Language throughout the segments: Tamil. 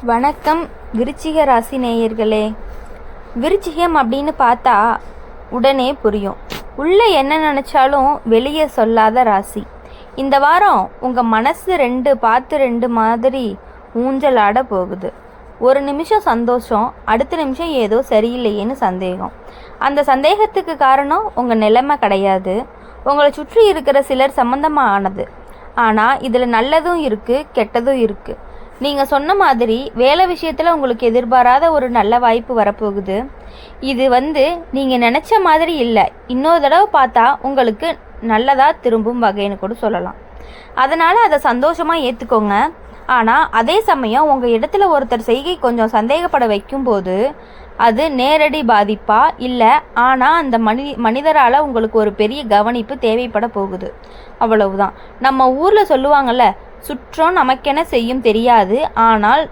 வணக்கம் விருச்சிக ராசி நேயர்களே. விருச்சிகம் அப்படின்னு பார்த்தா உடனே புரியும். உள்ளே என்ன நினச்சாலும் வெளியே சொல்லாத ராசி. இந்த வாரம் உங்கள் மனசு ரெண்டு மாதிரி ஊஞ்சலாட போகுது. ஒரு நிமிஷம் சந்தோஷம், அடுத்த நிமிஷம் ஏதோ சரியில்லையேன்னு சந்தேகம். அந்த சந்தேகத்துக்கு காரணம் உங்கள் நிலைமை கிடையாது, உங்களை சுற்றி இருக்கிற சிலர் சம்மந்தமானது. ஆனால் இதில் நல்லதும் இருக்குது, கெட்டதும் இருக்குது. நீங்கள் சொன்ன மாதிரி வேலை விஷயத்தில் உங்களுக்கு எதிர்பாராத ஒரு நல்ல வாய்ப்பு வரப்போகுது. இது நீங்கள் நினச்ச மாதிரி இல்லை, இன்னொரு தடவை பார்த்தா உங்களுக்கு நல்லதாக திரும்பும் வகைன்னு கூட சொல்லலாம். அதனால் அதை சந்தோஷமாக ஏற்றுக்கோங்க. ஆனால் அதே சமயம் உங்கள் இடத்துல ஒருத்தர் செய்கை கொஞ்சம் சந்தேகப்பட வைக்கும்போது அது நேரடி பாதிப்பா இல்லை, ஆனால் அந்த மனிதரால் உங்களுக்கு ஒரு பெரிய கவனிப்பு தேவைப்பட போகுது, அவ்வளவுதான். நம்ம ஊரில் சொல்லுவாங்கள்ல, சுற்றம் நமக்கென செய்யும் தெரியாது, ஆனால்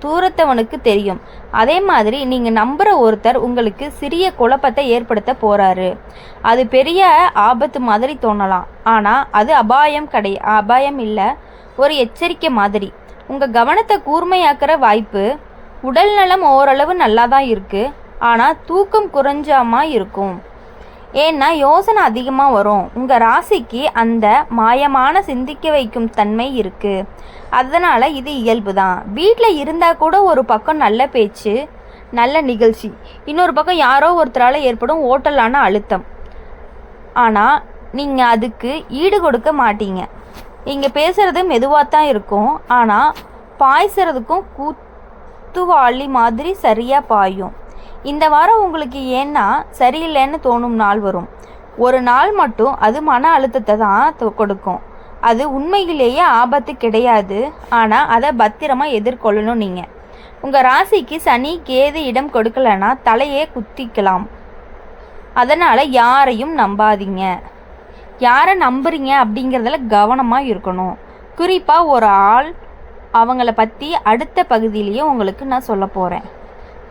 தூரத்தவனுக்கு தெரியும். அதே மாதிரி நீங்கள் நம்புகிற ஒருத்தர் உங்களுக்கு சிறிய குழப்பத்தை ஏற்படுத்த போகிறாரு. அது பெரிய ஆபத்து மாதிரி தோணலாம், ஆனால் அது அபாயம் இல்லை, ஒரு எச்சரிக்கை மாதிரி. உங்கள் கவனத்தை கூர்மையாக்குற வாய்ப்பு. உடல் நலம் ஓரளவு நல்லா தான் இருக்குது, ஆனால் தூக்கம் குறைஞ்சாம இருக்கும். ஏன்னா யோசனை அதிகமாக வரும். உங்கள் ராசிக்கு அந்த மாயமான சிந்திக்க வைக்கும் தன்மை இருக்குது. அதனால் இது இயல்பு தான். வீட்டில் இருந்தால் கூட ஒரு பக்கம் நல்ல பேச்சு, நல்ல நிகழ்ச்சி, இன்னொரு பக்கம் யாரோ ஒருத்தரால் ஏற்படும் ஓட்டலான அழுத்தம். ஆனால் நீங்கள் அதுக்கு ஈடு கொடுக்க மாட்டீங்க. இங்கே பேசுகிறது மெதுவாக தான் இருக்கும், ஆனால் பாய்ச்சறதுக்கும் குத்துவாளி மாதிரி சரியாக பாயும். இந்த வாரம் உங்களுக்கு ஏன்னா சரியில்லைன்னு தோணும் நாள் வரும். ஒரு நாள் மட்டும் அது மன அழுத்தத்தை தான் கொடுக்கும். அது உண்மையிலேயே ஆபத்து கிடையாது, ஆனால் அதை பத்திரமாக எதிர்கொள்ளணும். நீங்கள் உங்கள் ராசிக்கு சனி கேது இடம் கொடுக்கலன்னா தலையே குத்திக்கலாம். அதனால் யாரையும் நம்பாதீங்க. யாரை நம்புறீங்க அப்படிங்கிறதுல கவனமாக இருக்கணும். குறிப்பாக ஒரு ஆள், அவங்கள பற்றி அடுத்த பகுதியிலேயே உங்களுக்கு நான் சொல்ல போகிறேன்.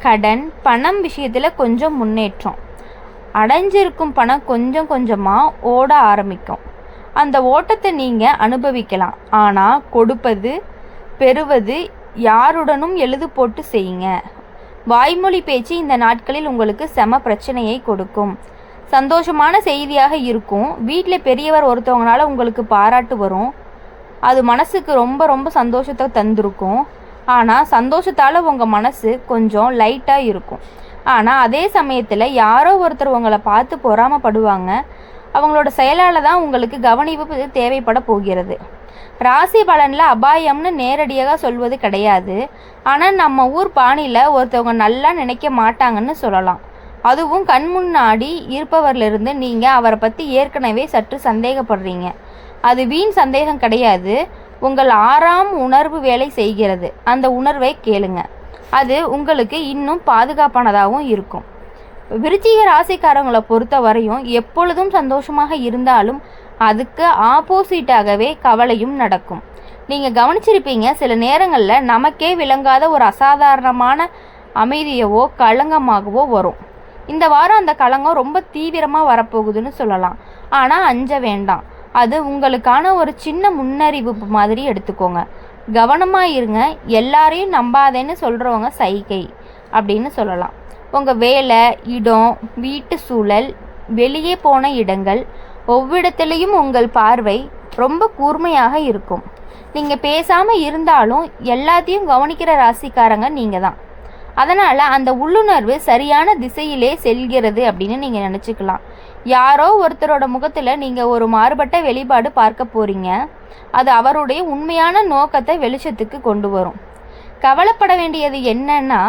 கடன் பணம் விஷயத்தில் கொஞ்சம் முன்னேற்றம். அடைஞ்சிருக்கும் பணம் கொஞ்சம் கொஞ்சமாக ஓட ஆரம்பிக்கும். அந்த ஓட்டத்தை நீங்கள் அனுபவிக்கலாம். ஆனால் கொடுப்பது பெறுவது யாருடனும் எழுது போட்டு செய்யுங்க. வாய்மொழி பேச்சு இந்த நாட்களில் உங்களுக்கு செம பிரச்சனையை கொடுக்கும். சந்தோஷமான செய்தியாக இருக்கும். வீட்டில் பெரியவர் ஒருத்தவங்களால உங்களுக்கு பாராட்டு வரும். அது மனசுக்கு ரொம்ப ரொம்ப சந்தோஷத்தை தந்திருக்கும். ஆனால் சந்தோஷத்தால் உங்கள் மனசு கொஞ்சம் லைட்டாக இருக்கும். ஆனால் அதே சமயத்தில் யாரோ ஒருத்தர் உங்களை பார்த்து பொறாமப்படுவாங்க. அவங்களோட செயலால் தான் உங்களுக்கு கவனிப்பு தேவைப்பட போகிறது. ராசி பலனில் அபாயம்னு நேரடியாக சொல்வது கிடையாது, ஆனால் நம்ம ஊர் பாணியில் ஒருத்தவங்க நல்லா நினைக்க மாட்டாங்கன்னு சொல்லலாம். அதுவும் கண் முன்னாடி இருப்பவர்லிருந்து நீங்கள் அவரை பற்றி ஏற்கனவே சற்று சந்தேகப்படுறீங்க. அது வீண் சந்தேகம் கிடையாது, உங்கள் 6ஆம் உணர்வு வேலை செய்கிறது. அந்த உணர்வை கேளுங்க, அது உங்களுக்கு இன்னும் பாதுகாப்பானதாகவும் இருக்கும். விருச்சிக ராசிக்காரங்களை பொறுத்த வரையும் எப்பொழுதும் சந்தோஷமாக இருந்தாலும் அதுக்கு ஆப்போசிட்டாகவே கவலையும் நடக்கும். நீங்கள் கவனிச்சிருப்பீங்க, சில நேரங்களில் நமக்கே விளங்காத ஒரு அசாதாரணமான அமைதியவோ களங்கமாகவோ வரும். இந்த வாரம் அந்த களங்கம் ரொம்ப தீவிரமாக வரப்போகுதுன்னு சொல்லலாம். ஆனால் அஞ்ச வேண்டாம், அது உங்களுக்கான ஒரு சின்ன முன்னறிவிப்பு மாதிரி எடுத்துக்கோங்க. கவனமாக இருங்க. எல்லாரையும் நம்பாதேன்னு சொல்கிறவங்க சைகை அப்படின்னு சொல்லலாம். உங்கள் வேலை, இடம், வீட்டு சூழல், வெளியே போன இடங்கள், ஒவ்விடத்துலேயும் உங்கள் பார்வை ரொம்ப கூர்மையாக இருக்கும். நீங்கள் பேசாமல் இருந்தாலும் எல்லாத்தையும் கவனிக்கிற ராசிக்காரங்க நீங்கள் தான். அதனால் அந்த உள்ளுணர்வு சரியான திசையிலே செல்கிறது அப்படின்னு நீங்கள் நினச்சிக்கலாம். யாரோ ஒருத்தரோட முகத்தில் நீங்கள் ஒரு மாறுபட்ட வெளிப்பாடு பார்க்க போகிறீங்க. அது அவருடைய உண்மையான நோக்கத்தை வெளிச்சத்துக்கு கொண்டு வரும். கவலைப்பட வேண்டியது என்னன்னா,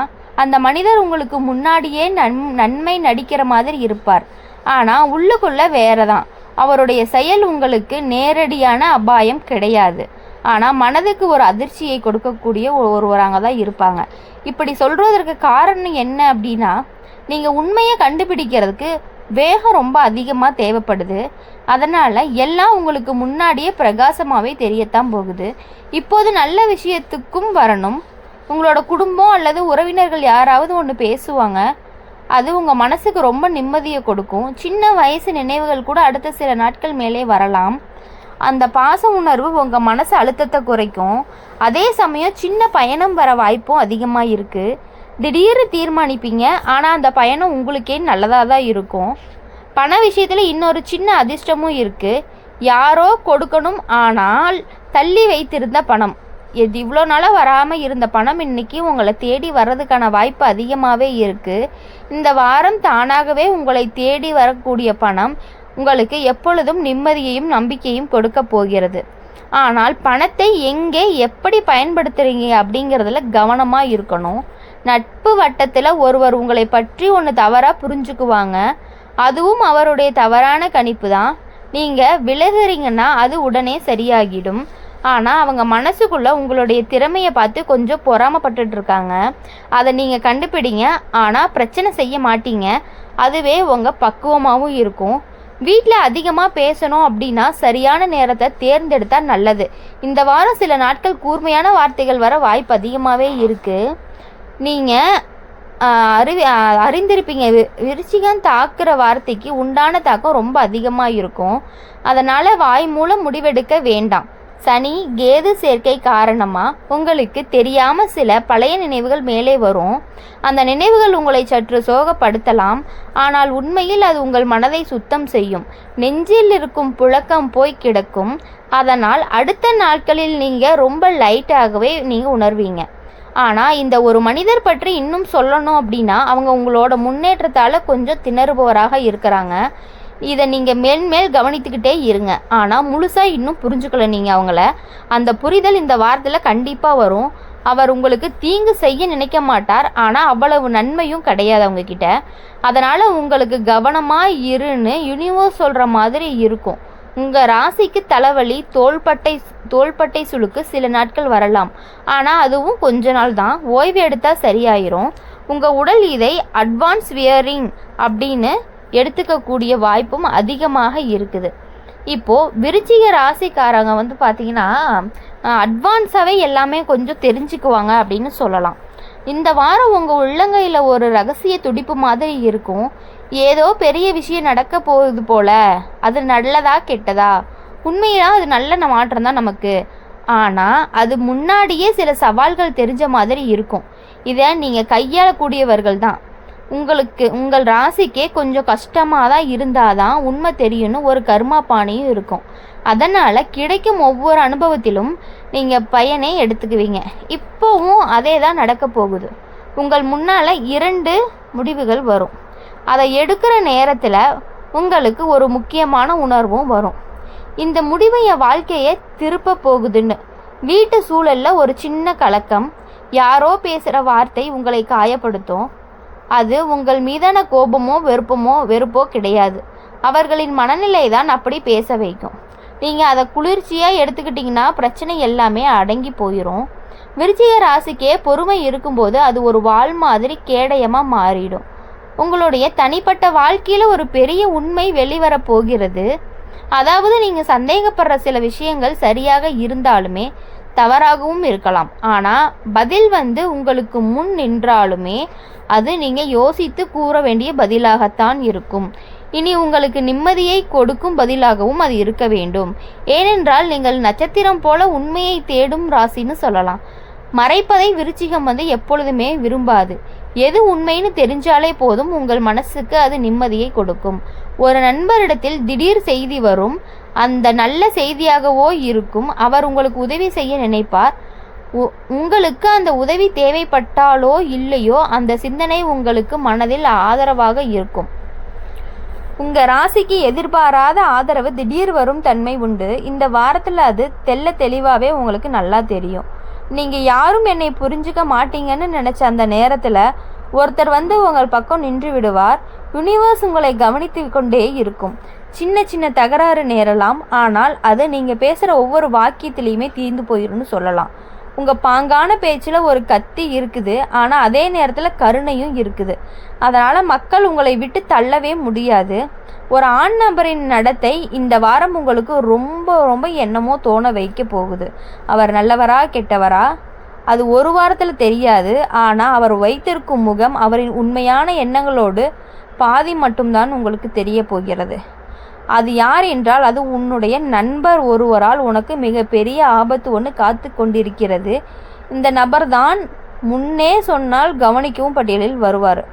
அந்த மனிதர் உங்களுக்கு முன்னாடியே நன்மை நடிக்கிற மாதிரி இருப்பார், ஆனால் உள்ளுக்குள்ளே வேறு தான். அவருடைய செயல் உங்களுக்கு நேரடியான அபாயம் கிடையாது, ஆனால் மனதுக்கு ஒரு அதிர்ச்சியை கொடுக்கக்கூடிய ஒருவராக தான் இருப்பாங்க. இப்படி சொல்கிறதற்கு காரணம் என்ன அப்படின்னா, நீங்கள் உண்மையை கண்டுபிடிக்கிறதுக்கு வேகம் ரொம்ப அதிகமாக தேவைப்படுது. அதனால் எல்லாம் உங்களுக்கு முன்னாடியே பிரகாசமாகவே தெரியத்தான் போகுது. இப்போது நல்ல விஷயத்துக்கும் வரணும். உங்களோட குடும்பம் அல்லது உறவினர்கள் யாராவது ஒன்று பேசுவாங்க, அது உங்கள் மனசுக்கு ரொம்ப நிம்மதியை கொடுக்கும். சின்ன வயசு நினைவுகள் கூட அடுத்த சில நாட்கள் மேலே வரலாம். அந்த பாச உணர்வு உங்கள் மனசு அழுத்தத்தை குறைக்கும். அதே சமயம் சின்ன பயணம் வர வாய்ப்பும் அதிகமாக இருக்குது. திடீர்னு தீர்மானிப்பீங்க, ஆனால் அந்த பயணம் உங்களுக்கே நல்லதாக தான் இருக்கும். பண விஷயத்தில் இன்னொரு சின்ன அதிர்ஷ்டமும் இருக்குது. யாரோ கொடுக்கணும் ஆனால் தள்ளி வைத்திருந்த பணம், இது இவ்வளோ நாளாக வராமல் இருந்த பணம் இன்னைக்கு உங்களை தேடி வர்றதுக்கான வாய்ப்பு அதிகமாகவே இருக்குது. இந்த வாரம் தானாகவே உங்களை தேடி வரக்கூடிய பணம் உங்களுக்கு எப்பொழுதும் நிம்மதியையும் நம்பிக்கையும் கொடுக்க போகிறது. ஆனால் பணத்தை எங்கே எப்படி பயன்படுத்துகிறீங்க அப்படிங்கிறதுல கவனமாக இருக்கணும். நட்பு வட்டத்தில் ஒருவர் உங்களை பற்றி ஒன்று தவறாக புரிஞ்சுக்குவாங்க. அதுவும் அவருடைய தவறான கணிப்பு தான். நீங்கள் விலகுறீங்கன்னா அது உடனே சரியாகிடும். ஆனால் அவங்க மனசுக்குள்ளே உங்களுடைய திறமையை பார்த்து கொஞ்சம் பொறாமப்பட்டுட்டு இருக்காங்க. அதை நீங்கள் கண்டுபிடிங்க. ஆனால் பிரச்சனை செய்ய மாட்டீங்க. அதுவே உங்கள் பக்குவமாகவும் இருக்கும். வீட்டில் அதிகமாக பேசணும் அப்படின்னா சரியான நேரத்தை தேர்ந்தெடுத்தால் நல்லது. இந்த வாரம் சில நாட்கள் கூர்மையான வார்த்தைகள் வர வாய்ப்பு அதிகமாகவே இருக்குது. நீங்கள் அறிந்திருப்பீங்க, விருச்சிகம் தாக்குற வார்த்தைக்கு உண்டான தாக்கம் ரொம்ப அதிகமாக இருக்கும். அதனால் வாய் மூலம் முடிவெடுக்க வேண்டாம். சனி கேது சேர்க்கை காரணமாக உங்களுக்கு தெரியாமல் சில பழைய நினைவுகள் மேலே வரும். அந்த நினைவுகள் உங்களை சற்று சோகப்படுத்தலாம். ஆனால் உண்மையில் அது உங்கள் மனதை சுத்தம் செய்யும். நெஞ்சில் இருக்கும் புழக்கம் போய் கிடக்கும். அதனால் அடுத்த நாட்களில் நீங்கள் ரொம்ப லைட்டாகவே நீங்கள் உணர்வீங்க. ஆனால் இந்த ஒரு மனிதர் பற்றி இன்னும் சொல்லணும் அப்படின்னா அவங்க உங்களோட முன்னேற்றத்தால் கொஞ்சம் திணறுபவராக இருக்கிறாங்க. இதை நீங்கள் மேல் கவனித்துக்கிட்டே இருங்க. ஆனால் முழுசாக இன்னும் புரிஞ்சுக்கல நீங்கள் அவங்கள. அந்த புரிதல் இந்த வாரத்தில் கண்டிப்பாக வரும். அவர் உங்களுக்கு தீங்கு செய்ய நினைக்க மாட்டார், ஆனால் அவ்வளவு நன்மையும் கிடையாது அவங்கக்கிட்ட. அதனால் உங்களுக்கு கவனமாக இருன்னு யூனிவர்ஸ் சொல்கிற மாதிரி இருக்கும். உங்கள் ராசிக்கு தலைவலி, தோள்பட்டை சுளுக்கு சில நாட்கள் வரலாம். ஆனால் அதுவும் கொஞ்ச நாள் தான். ஓய்வு எடுத்தால் சரியாயிரும். உங்கள் உடல் இதை அட்வான்ஸ் வியரிங் அப்படின்னு எடுத்துக்கக்கூடிய வாய்ப்பும் அதிகமாக இருக்குது. இப்போது விருச்சிக ராசிக்காரங்க பார்த்தீங்கன்னா அட்வான்ஸாகவே எல்லாமே கொஞ்சம் தெரிஞ்சுக்குவாங்க அப்படின்னு சொல்லலாம். இந்த வாரம் உங்கள் உள்ளங்கையில் ஒரு ரகசிய துடிப்பு மாதிரி இருக்கும். ஏதோ பெரிய விஷயம் நடக்க போகுது போல. அது நல்லதா கெட்டதா? உண்மையாக அது நல்ல மாற்றம் தான் நமக்கு. ஆனால் அது முன்னாடியே சில சவால்கள் தெரிஞ்ச மாதிரி இருக்கும். இதை நீங்கள் கையாளக்கூடியவர்கள் தான். உங்கள் ராசிக்கே கொஞ்சம் கஷ்டமாக தான் இருந்தால் தான் உண்மை தெரியும்னு ஒரு கர்மா பாணியும் இருக்கும். அதனால் கிடைக்கும் ஒவ்வொரு அனுபவத்திலும் நீங்கள் பயனை எடுத்துக்குவீங்க. இப்போவும் அதே தான் நடக்க போகுது. உங்கள் முன்னால் 2 முடிவுகள் வரும். அதை எடுக்கிற நேரத்தில் உங்களுக்கு ஒரு முக்கியமான உணர்வும் வரும். இந்த முடிவு என் வாழ்க்கையை திருப்ப போகுதுன்னு. வீட்டு சூழலில் ஒரு சின்ன கலக்கம், யாரோ பேசுகிற வார்த்தை உங்களை காயப்படுத்தும். அது உங்கள் மீதான கோபமோ வெறுப்போ கிடையாது. அவர்களின் மனநிலை தான் அப்படி பேச வைக்கும். நீங்கள் அதை குளிர்ச்சியாக எடுத்துக்கிட்டிங்கன்னா பிரச்சனை எல்லாமே அடங்கி போயிடும். விருச்சிக ராசிக்கே பொறுமை இருக்கும்போது அது ஒரு வாள் மாதிரி கேடயமாக மாறிடும். உங்களுடைய தனிப்பட்ட வாழ்க்கையில் ஒரு பெரிய உண்மை வெளிவரப் போகிறது. அதாவது நீங்கள் சந்தேகப்படுற சில விஷயங்கள் சரியாக இருந்தாலுமே தவறாகவும் இருக்கலாம். ஆனால் பதில் உங்களுக்கு முன் நின்றாலுமே அது நீங்கள் யோசித்து கூற வேண்டிய பதிலாகத்தான் இருக்கும். இனி உங்களுக்கு நிம்மதியை கொடுக்கும் பதிலாகவும் அது இருக்க வேண்டும். ஏனென்றால் நீங்கள் நட்சத்திரம் போல உண்மையை தேடும் ராசின்னு சொல்லலாம். மறைப்பதை விருச்சிகம் எப்பொழுதுமே விரும்பாது. எது உண்மைன்னு தெரிஞ்சாலே போதும் உங்கள் மனசுக்கு அது நிம்மதியை கொடுக்கும். ஒரு நண்பரிடத்தில் திடீர் செய்தி வரும். அந்த நல்ல செய்தியாகவோ இருக்கும். அவர் உங்களுக்கு உதவி செய்ய நினைப்பார். உங்களுக்கு அந்த உதவி தேவைப்பட்டாலோ இல்லையோ அந்த சிந்தனை உங்களுக்கு மனதில் ஆதரவாக இருக்கும். உங்கள் ராசிக்கு எதிர்பாராத ஆதரவு திடீர் வரும் தன்மை உண்டு. இந்த வாரத்தில் அது தெளிவாகவே உங்களுக்கு நல்லா தெரியும். நீங்கள் யாரும் என்னை புரிஞ்சுக்க மாட்டீங்கன்னு நினச்ச அந்த நேரத்தில் ஒருத்தர் உங்கள் பக்கம் நின்று விடுவார். யூனிவர்ஸ் உங்களை கவனித்து கொண்டே இருக்கும். சின்ன தகராறு நேரலாம். ஆனால் அது நீங்கள் பேசுகிற ஒவ்வொரு வாக்கியத்திலையுமே தீர்ந்து போயிடும்னு சொல்லலாம். உங்கள் பாங்கான பேச்சில் ஒரு கத்தி இருக்குது, ஆனால் அதே நேரத்தில் கருணையும் இருக்குது. அதனால் மக்கள் உங்களை விட்டு தள்ளவே முடியாது. ஒரு ஆண் நபரின் நடத்தை இந்த வாரம் உங்களுக்கு ரொம்ப என்னமோ தோண வைக்க போகுது. அவர் நல்லவரா கெட்டவரா அது ஒரு வாரத்தில் தெரியாது. ஆனால் அவர் வைத்திருக்கும் முகம் அவரின் உண்மையான எண்ணங்களோடு பாதி மட்டும்தான் உங்களுக்கு தெரிய போகிறது. அது யார் என்றால் அது உன்னுடைய நண்பர் ஒருவரால் உனக்கு மிகப்பெரிய ஆபத்து ஒன்று காத்து கொண்டிருக்கிறது. இந்த நபர்தான் முன்னே சொன்னால் கவனிக்கவும் பட்டியலில் வருவார்.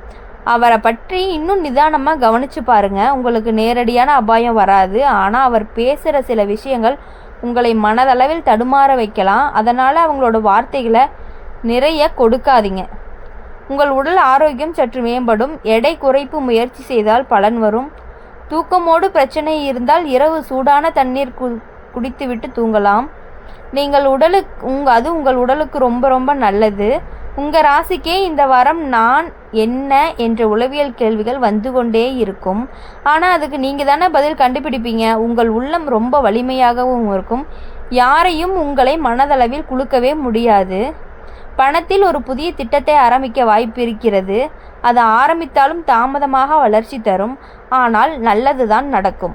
அவரை பற்றி இன்னும் நிதானமாக கவனித்து பாருங்கள். உங்களுக்கு நேரடியான அபாயம் வராது. ஆனால் அவர் பேசுகிற சில விஷயங்கள் உங்களை மனதளவில் தடுமாற வைக்கலாம். அதனால் அவங்களோட வார்த்தைகளை நிறைய கொடுக்காதீங்க. உங்கள் உடல் ஆரோக்கியம் சற்று மேம்படும். எடை குறைப்பு முயற்சி செய்தால் பலன் வரும். தூக்கமோடு பிரச்சனை இருந்தால் இரவு சூடான தண்ணீர் குடித்துவிட்டு தூங்கலாம். அது உங்கள் உடலுக்கு ரொம்ப ரொம்ப நல்லது. உங்கள் ராசிக்கே இந்த வாரம் நான் என்ன என்ற உளவியல் கேள்விகள் வந்து கொண்டே இருக்கும். ஆனால் அதுக்கு நீங்கள் தானே பதில் கண்டுபிடிப்பீங்க. உங்கள் உள்ளம் ரொம்ப வலிமையாகவும் இருக்கும். யாரையும் உங்களை மனதளவில் குலுக்கவே முடியாது. பணத்தில் ஒரு புதிய திட்டத்தை ஆரம்பிக்க வாய்ப்பு இருக்கிறது. அது ஆரம்பித்தாலும் தாமதமாக வளர்ச்சி தரும். ஆனால் நல்லதுதான் நடக்கும்.